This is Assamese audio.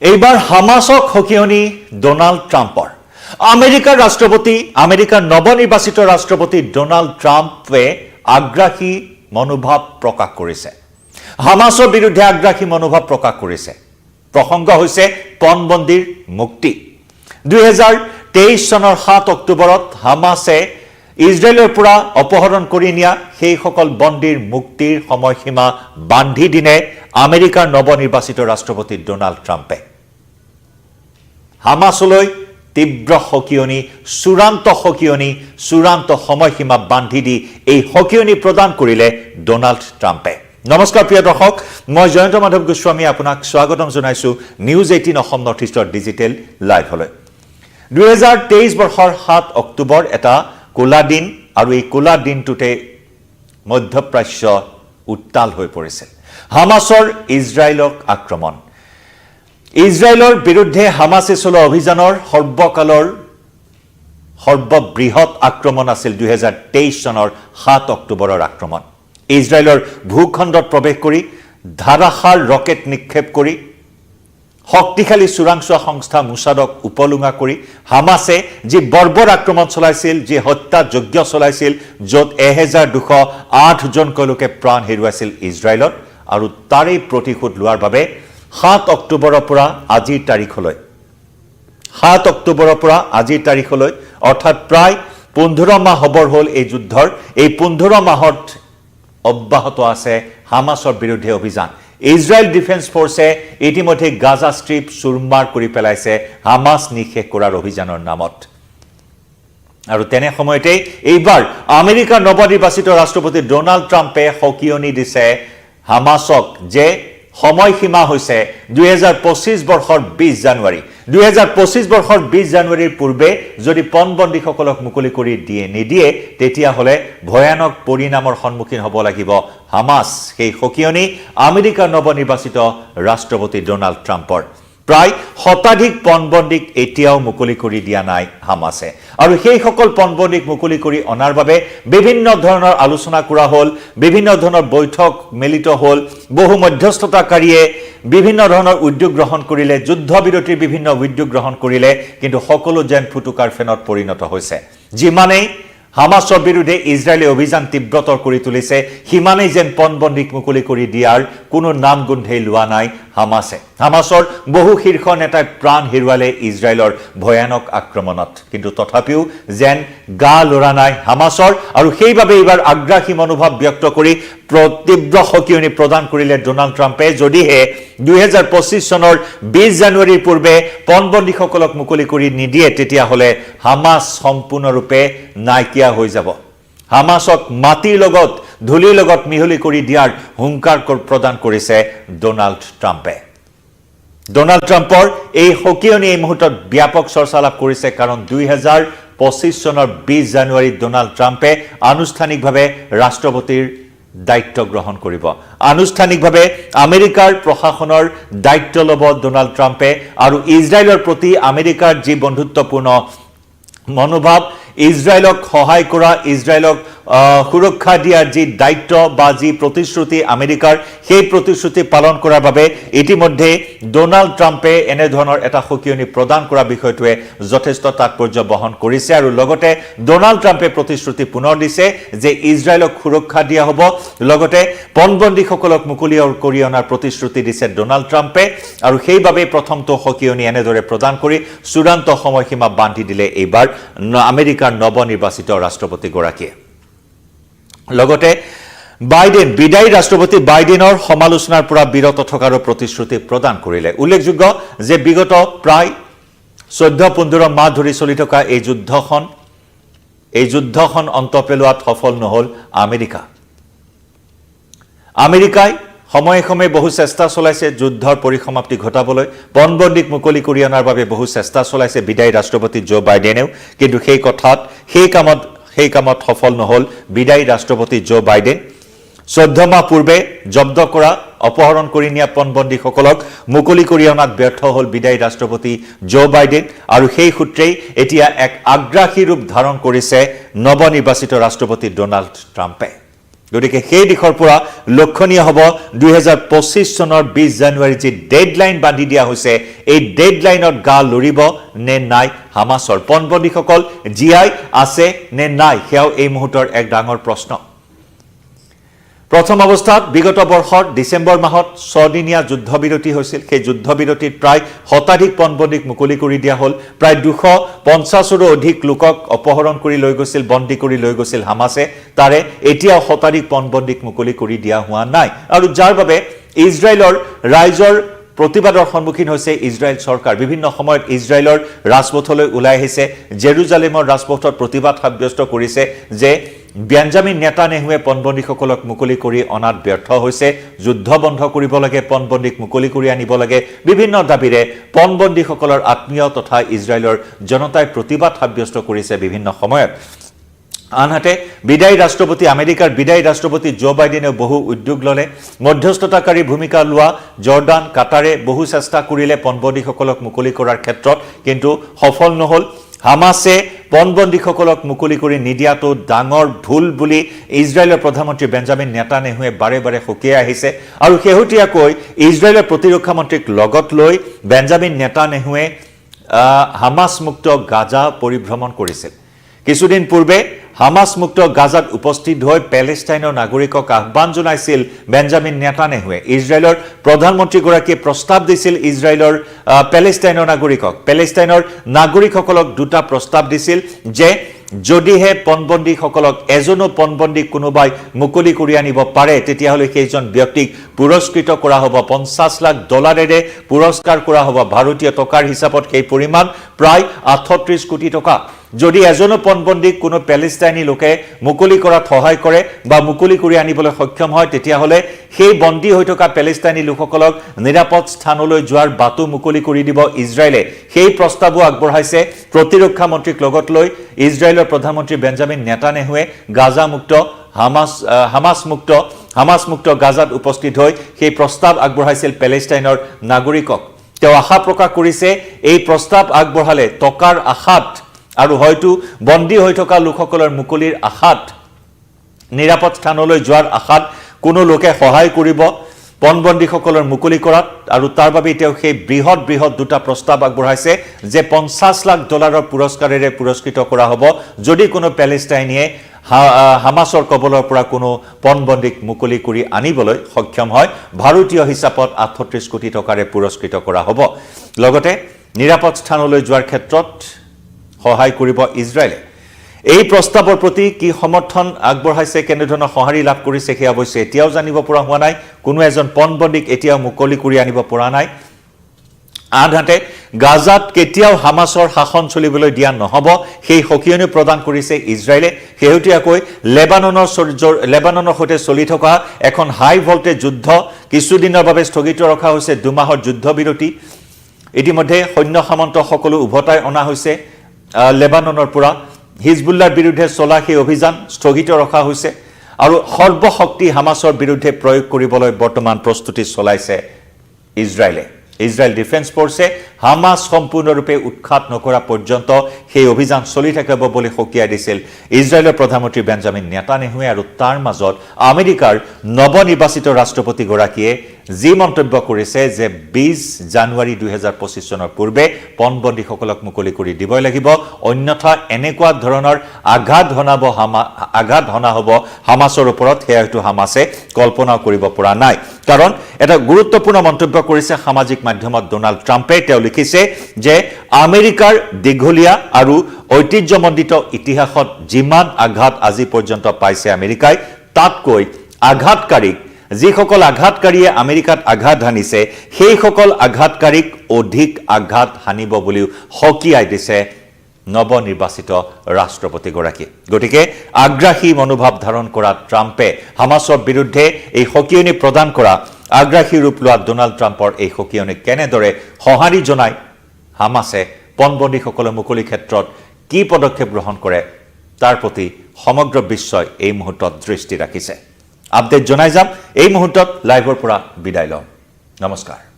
এইবাৰ হামাসক হকিয়নি ডোনাল্ড ট্ৰাম্পৰ আমেৰিকাৰ নৱনিৰ্বাচিত ৰাষ্ট্ৰপতি ডোনাল্ড ট্ৰাম্পে আগ্ৰাসী মনোভাৱ প্ৰকাশ কৰিছে। হামাসৰ বিৰুদ্ধে আগ্ৰাসী মনোভাৱ প্ৰকাশ কৰিছে। প্ৰসংগ হৈছে পণবন্দীৰ মুক্তি। 2023 চনৰ 7 অক্টোবৰত হামাসে ইজৰাইলৰ পৰা অপহৰণ কৰি নিয়া সেইসকল বন্দীৰ মুক্তিৰ সময়সীমা বান্ধি দিনে আমেৰিকাৰ নৱনিৰ্বাচিত ৰাষ্ট্ৰপতি ডোনাল্ড ট্ৰাম্পে হামাসলৈ তীব্ৰ হকিয়নি, চূড়ান্ত সময়সীমা বান্ধি দি এই হকিয়নি প্ৰদান কৰিলে ডোনাল্ড ট্ৰাম্পে। নমস্কাৰ প্ৰিয় দৰ্শক, মই জয়ন্ত মাধৱ গোস্বামী আপোনাক স্বাগতম জনাইছো নিউজ 18 অসম নৰ্থ ইষ্টৰ ডিজিটেল লাইভলৈ। 2023 বৰ্ষৰ 7 অক্টোবৰ এটা কোলা দিন, আৰু এই কোলা দিনটোতে মধ্যপ্ৰাচ্য উত্তাল হৈ পৰিছিল। হামাসৰ ইজৰাইলক আক্ৰমণ। ইজৰাইলৰ বিৰুদ্ধে হামাসে চলোৱা অভিযানৰ সৰ্বকালৰ সৰ্ববৃহৎ আক্ৰমণ আছিল 2023 চনৰ 7 অক্টোবৰৰ আক্ৰমণ। ইজৰাইলৰ ভূখণ্ডত প্ৰৱেশ কৰি ধাৰাসাৰ ৰকেট নিক্ষেপ কৰি শক্তিশালী চোৰাংচোৱা সংস্থা মোছাদক উপলুঙা কৰি হামাসে যি বৰ্বৰ আক্ৰমণ চলাইছিল, যি হত্যাযজ্ঞ চলাইছিল, য'ত 1208 জনকৈ লোকে প্ৰাণ হেৰুৱাইছিল ইজৰাইলত, আৰু তাৰেই প্ৰতিশোধ লোৱাৰ বাবে 7 অক্টোবৰৰ পৰা আজিৰ তাৰিখলৈ অৰ্থাৎ প্ৰায় 15 মাহ হ'বৰ হ'ল এই যুদ্ধৰ। এই 15 মাহত অব্যাহত আছে হামাসৰ বিৰুদ্ধে অভিযান। ইজৰাইল ডিফেন্স ফৰ্চে ইতিমধ্যে গাজা ষ্ট্ৰীপ চুৰমাৰ কৰি পেলাইছে হামাস নিশেষ কৰাৰ অভিযানৰ নামত। আৰু তেনে সময়তে এইবাৰ আমেৰিকাৰ নৱনিৰ্বাচিত ৰাষ্ট্ৰপতি ডোনাল্ড ট্ৰাম্পে হকিয়নি দিছে হামাসক যে সময়সীমা হৈছে 2025 বৰ্ষৰ 20 জানুৱাৰী। 2025 বৰ্ষৰ 20 জানুৱাৰীৰ পূৰ্বে যদি পণবন্দীসকলক মুকলি কৰি নিদিয়ে, তেতিয়াহ'লে ভয়ানক পৰিণামৰ সন্মুখীন হ'ব লাগিব হামাস। সেই হকিয়নি আমেৰিকাৰ নৱনিৰ্বাচিত ৰাষ্ট্ৰপতি ডোনাল্ড ট্ৰাম্পৰ। প্ৰায় শতাধিক পণবন্দীক এতিয়াও মুকলি কৰি দিয়া নাই হামাসে, আৰু সেইসকল পণবন্দীক মুকলি কৰি অনাৰ বাবে বিভিন্ন ধৰণৰ আলোচনা কৰা হ'ল, বিভিন্ন ধৰণৰ বৈঠক মিলিত হ'ল, বহু মধ্যস্থতাকাৰীয়ে বিভিন্ন ধৰণৰ উদ্যোগ গ্ৰহণ কৰিলে, যুদ্ধবিৰতিৰ বিভিন্ন উদ্যোগ গ্ৰহণ কৰিলে, কিন্তু সকলো যেন ফুটুকাৰ ফেনত পৰিণত হৈছে। যিমানেই হামাসৰ বিৰুদ্ধে ইজৰাইলে অভিযান তীব্ৰতৰ কৰি তুলিছে, সিমানেই যেন পণবন্দীক মুকলি কৰি দিয়াৰ কোনো নাম গোন্ধেই লোৱা নাই হামাসে। হামাসৰ বহু শীৰ্ষ নেতাই প্ৰাণ হেৰুৱালে ইজৰাইলৰ ভয়ানক আক্ৰমণত, কিন্তু তথাপিও যেন গা লৰা নাই হামাসৰ, আৰু সেইবাবে এইবাৰ আগ্ৰাসী মনোভাৱ ব্যক্ত কৰি তীব্ৰ হকিয়নি প্ৰদান কৰিলে ডোনাল্ড ট্ৰাম্পে। যদিহে 2025 চনৰ 20 জানুৱাৰীৰ পূৰ্বে পণবন্দীসকলক মুকলি কৰি নিদিয়ে, তেতিয়াহ'লে হামাস সম্পূৰ্ণৰূপে নাইকিয়া হৈ যাব। হামাসক মাটিৰ লগত ধূলিৰ লগত মিহলি কৰি দিয়াৰ হুংকাৰ প্ৰদান কৰিছে ডোনাল্ড ট্ৰাম্পে। ডোনাল্ড ট্ৰাম্পৰ এই হকিয়নি এই মুহূৰ্তত ব্যাপক চৰ্চা লাভ কৰিছে, কাৰণ 2025 চনৰ 20 জানুৱাৰীত ডোনাল্ড ট্ৰাম্পে আনুষ্ঠানিকভাৱে ৰাষ্ট্ৰপতিৰ দায়িত্ব গ্ৰহণ কৰিব। আনুষ্ঠানিকভাৱে আমেৰিকাৰ প্ৰশাসনৰ দায়িত্ব ল'ব ডোনাল্ড ট্ৰাম্পে, আৰু ইজৰাইলৰ প্ৰতি আমেৰিকাৰ যি বন্ধুত্বপূৰ্ণ মনোভাৱ, ইজৰাইলক সহায় কৰা, ইজৰাইলক সুৰক্ষা দিয়াৰ যি দায়িত্ব বা যি প্ৰতিশ্ৰুতি আমেৰিকাৰ, সেই প্ৰতিশ্ৰুতি পালন কৰাৰ বাবে ইতিমধ্যে ডোনাল্ড ট্ৰাম্পে এনেধৰণৰ এটা হকিয়নি প্ৰদান কৰা বিষয়টোৱে যথেষ্ট তাৎপৰ্য বহন কৰিছে। আৰু লগতে ডোনাল্ড ট্ৰাম্পে প্ৰতিশ্ৰুতি পুনৰ দিছে যে ইজৰাইলক সুৰক্ষা দিয়া হ'ব, লগতে পণবন্দীসকলক মুকলি কৰি অনাৰ প্ৰতিশ্ৰুতি দিছে ডোনাল্ড ট্ৰাম্পে। আৰু সেইবাবে প্ৰথমটো হকিয়নি এনেদৰে প্ৰদান কৰি চূড়ান্ত সময়সীমা বান্ধি দিলে এইবাৰ আমেৰিকাৰ নৱনিৰ্বাচিত ৰাষ্ট্ৰপতিগৰাকীয়ে। লগতে বিদায়ী ৰাষ্ট্ৰপতি বাইডেনৰ সমালোচনাৰ পৰা বিৰত থকাৰো প্ৰতিশ্ৰুতি প্ৰদান কৰিলে। উল্লেখযোগ্য যে বিগত প্ৰায় 14-15 মাহ ধৰি চলি থকা এই যুদ্ধখন অন্ত পেলোৱাত সফল নহ'ল আমেৰিকাই সময়ে সময়ে বহু চেষ্টা চলাইছে যুদ্ধৰ পৰিসমাপ্তি ঘটাবলৈ, পণবন্দীক মুকলি কৰি অনাৰ বাবে বহু চেষ্টা চলাইছে বিদায়ী ৰাষ্ট্ৰপতি জো বাইডেনেও, কিন্তু সেই কামত সফল নহ'ল বিদায়ী ৰাষ্ট্ৰপতি জো বাইডেন। 14 মাহ পূৰ্বে জব্দ কৰা, অপহৰণ কৰি নিয়া পণবন্দীসকলক মুকলি কৰি অনাত ব্যৰ্থ হ'ল বিদায়ী ৰাষ্ট্ৰপতি জো বাইডেন, আৰু সেই সূত্ৰেই এতিয়া এক আগ্ৰাসী ৰূপ ধাৰণ কৰিছে নৱনিৰ্বাচিত ৰাষ্ট্ৰপতি ডোনাল্ড ট্ৰাম্পে। গতিকে সেই দিশৰ পৰা লক্ষণীয় হ'ব 2025 চনৰ 20 জানুৱাৰী যি ডেডলাইন বান্ধি দিয়া হৈছে এই ডেডলাইনত গা লৰিব নে নাই হামাছৰ পণবন্দীসকল জীয়াই আছে নে নাই সেয়াও এই মুহূৰ্তৰ এক ডাঙৰ প্ৰশ্ন প্ৰথম অৱস্থাত বিগত বৰ্ষৰ ডিসেম্বৰ মাহত 6 দিনীয়া যুদ্ধবিৰতি হৈছিল সেই যুদ্ধবিৰতিত প্ৰায় শতাধিক পণবন্দীক মুকলি কৰি দিয়া হ'ল প্ৰায় 250ৰো অধিক লোকক অপহৰণ কৰি লৈ গৈছিল বন্দী কৰি লৈ গৈছিল হামাছে তাৰে এতিয়াও শতাধিক পণবন্দীক মুকলি কৰি দিয়া হোৱা নাই আৰু যাৰ বাবে ইজৰাইলৰ ৰাইজৰ প্ৰতিবাদৰ সন্মুখীন হৈছে ইজৰাইল চৰকাৰ বিভিন্ন সময়ত ইজৰাইলৰ ৰাজপথলৈ ওলাই আহিছে জেৰুজালেমৰ ৰাজপথত প্ৰতিবাদ সাব্যস্ত কৰিছে যে বেঞ্জামিন নেতানেহুৱে পণবন্দীসকলক মুকলি কৰি অনাত ব্যৰ্থ হৈছে যুদ্ধ বন্ধ কৰিব লাগে পণবন্দীক মুকলি কৰি আনিব লাগে বিভিন্ন দাবীৰে পণবন্দীসকলৰ আত্মীয় তথা ইজৰাইলৰ জনতাই প্ৰতিবাদ সাব্যস্ত কৰিছে বিভিন্ন সময়ত আনহাতে বিদায়ী ৰাষ্ট্ৰপতি আমেৰিকাৰ বিদায়ী ৰাষ্ট্ৰপতি জো বাইডেনে বহু উদ্যোগ ললে মধ্যস্থতাকাৰী ভূমিকা লোৱা জৰ্ডান কাটাৰে বহু চেষ্টা কৰিলে পণবন্দীসকলক মুকলি কৰাৰ ক্ষেত্ৰত কিন্তু সফল নহল হামাছে পণবন্দীসকলক মুকলি কৰি নিদিয়াটো ডাঙৰ ভুল বুলি ইজৰাইলৰ প্ৰধানমন্ত্ৰী বেঞ্জামিন নেতানেহুৱে বাৰে বাৰে সকীয়াই আহিছে আৰু শেহতীয়াকৈ ইজৰাইলৰ প্ৰতিৰক্ষা মন্ত্ৰীক লগত লৈ বেঞ্জামিন নেতানেহুৱে হামাছ মুক্ত গাজা পৰিভ্ৰমণ কৰিছিল কিছুদিন পূৰ্বে হামাছ মুক্ত গাজাত উপস্থিত হৈ পেলেষ্টাইনৰ নাগৰিকক আহ্বান জনাইছিল বেঞ্জামিন নেতানেহুৱে ইজৰাইলৰ প্ৰধানমন্ত্ৰীগৰাকীয়ে প্ৰস্তাৱ দিছিল ইজৰাইলৰ পেলেষ্টাইনৰ নাগৰিকসকলক দুটা প্ৰস্তাৱ দিছিল যে যদিহে পণবন্দীসকলক এজনো পণবন্দী কোনোবাই মুকলি কৰি আনিব পাৰে তেতিয়াহ'লে সেইজন ব্যক্তিক পুৰস্কৃত কৰা হ'ব $50 লাখ পুৰস্কাৰ কৰা হ'ব ভাৰতীয় টকাৰ হিচাপত সেই পৰিমাণ প্ৰায় 38 কোটি টকা যদি এজনো পণবন্দীক কোনো পেলেষ্টাইনী লোকে মুকলি কৰাত সহায় কৰে বা মুকলি কৰি আনিবলৈ সক্ষম হয় তেতিয়াহ'লে সেই বন্দী হৈ থকা পেলেষ্টাইনী লোকসকলক নিৰাপদ স্থানলৈ যোৱাৰ বাটু মুকলি কৰি দিব ইজৰাইলে সেই প্ৰস্তাৱো আগবঢ়াইছে প্ৰতিৰক্ষা মন্ত্ৰীক লগত লৈ ইজৰাইলৰ প্ৰধানমন্ত্ৰী বেঞ্জামিন নেতানেহুৱে গাজা মুক্ত হামাছ মুক্ত গাজাত উপস্থিত হৈ সেই প্ৰস্তাৱ আগবঢ়াইছিল পেলেষ্টাইনৰ নাগৰিকক তেওঁ আশা প্ৰকাশ কৰিছে এই প্ৰস্তাৱ আগবঢ়ালে টকাৰ আশাত আৰু হয়তো বন্দী হৈ থকা লোকসকলৰ মুকলিৰ আশাত নিৰাপদ স্থানলৈ যোৱাৰ আশাত কোনো লোকে সহায় কৰিব পণবন্দীসকলৰ মুকলি কৰাত আৰু তাৰ বাবে তেওঁ সেই বৃহৎ দুটা প্ৰস্তাৱ আগবঢ়াইছে যে $50 লাখ পুৰস্কাৰেৰে পুৰস্কৃত কৰা হ'ব যদি কোনো পেলেষ্টাইনীয়ে হামাছৰ কবলৰ পৰা কোনো পণবন্দীক মুকলি কৰি আনিবলৈ সক্ষম হয় ভাৰতীয় হিচাপত 38 কোটি টকাৰে পুৰস্কৃত কৰা হ'ব লগতে নিৰাপদ স্থানলৈ যোৱাৰ ক্ষেত্ৰত সহায় কৰিব ইজৰাইলে এই প্ৰস্তাৱৰ প্ৰতি কি সমৰ্থন আগবঢ়াইছে কেনেধৰণৰ সঁহাৰি লাভ কৰিছে সেই অৱশ্যে এতিয়াও জানিব পৰা হোৱা নাই কোনো এজন পণবন্দীক এতিয়াও মুকলি কৰি আনিব পৰা নাই আনহাতে গাজাত কেতিয়াও হামাছৰ শাসন চলিবলৈ দিয়া নহব সেই সকিয়নি প্ৰদান কৰিছে ইজৰাইলে শেহতীয়াকৈ লেবাননৰ সৈতে চলি থকা এখন হাই ভল্টেজ যুদ্ধ কিছুদিনৰ বাবে স্থগিত ৰখা হৈছে দুমাহৰ যুদ্ধবিৰতি ইতিমধ্যে সৈন্য সামন্ত সকলো উভতাই অনা হৈছে লেবাননৰ পৰা হিজবুল্লাৰ বিৰুদ্ধে চলা সেই অভিযান স্থগিত ৰখা হৈছে আৰু সৰ্বশক্তি হামাছৰ বিৰুদ্ধে প্ৰয়োগ কৰিবলৈ বৰ্তমান প্ৰস্তুতি চলাইছে ইজৰাইল ডিফেন্স ফৰ্চে হামাছ সম্পূৰ্ণৰূপে উৎখাত নকৰা পৰ্যন্ত সেই অভিযান চলি থাকিব বুলি সকীয়াই দিছিল ইজৰাইলৰ প্ৰধানমন্ত্ৰী বেঞ্জামিন নেতানেহুৱে আৰু তাৰ মাজত আমেৰিকাৰ নৱনিৰ্বাচিত ৰাষ্ট্ৰপতিগৰাকীয়ে যি মন্তব্য কৰিছে যে 20 জানুৱাৰী 2025 চনৰ পূৰ্বে পণবন্দীসকলক মুকলি কৰি দিবই লাগিব অন্যথা এনেকুৱা ধৰণৰ আঘাত হনা হ'ব হামাছৰ ওপৰত হেয়টো হামাছে কল্পনা কৰিব পৰা নাই কাৰণ এটা গুৰুত্বপূৰ্ণ মন্তব্য কৰিছে সামাজিক মাধ্যমত ডোনাল্ড ট্ৰাম্পে তেওঁ লিখিছে যে আমেৰিকাৰ দীঘলীয়া আৰু ঐতিহ্যমণ্ডিত ইতিহাসত যিমান আঘাত আজি পৰ্যন্ত পাইছে আমেৰিকাই তাতকৈ আঘাতকাৰীক যিসকল আঘাতকাৰীয়ে আমেৰিকাত আঘাত হানিছে সেইসকল আঘাতকাৰীক অধিক আঘাত হানিব বুলিও সকীয়াই দিছে নৱনিৰ্বাচিত ৰাষ্ট্ৰপতিগৰাকী গতিকে আগ্ৰাহী মনোভাৱ ধাৰণ কৰা ট্ৰাম্পে হামাছৰ বিৰুদ্ধে এই সকীয়নি প্ৰদান কৰা আগ্ৰাহী ৰূপ লোৱা ডোনাল্ড ট্ৰাম্পৰ এই সকীয়নি কেনেদৰে সঁহাৰি জনায় হামাছে পণবন্দীসকলৰ মুকলি ক্ষেত্ৰত কি পদক্ষেপ গ্ৰহণ কৰে তাৰ প্ৰতি সমগ্ৰ বিশ্বই এই মুহূৰ্তত দৃষ্টি ৰাখিছে আপডেট জনাই যাম এই মুহূৰ্তত লাইভৰ পৰা বিদায় লম নমস্কাৰ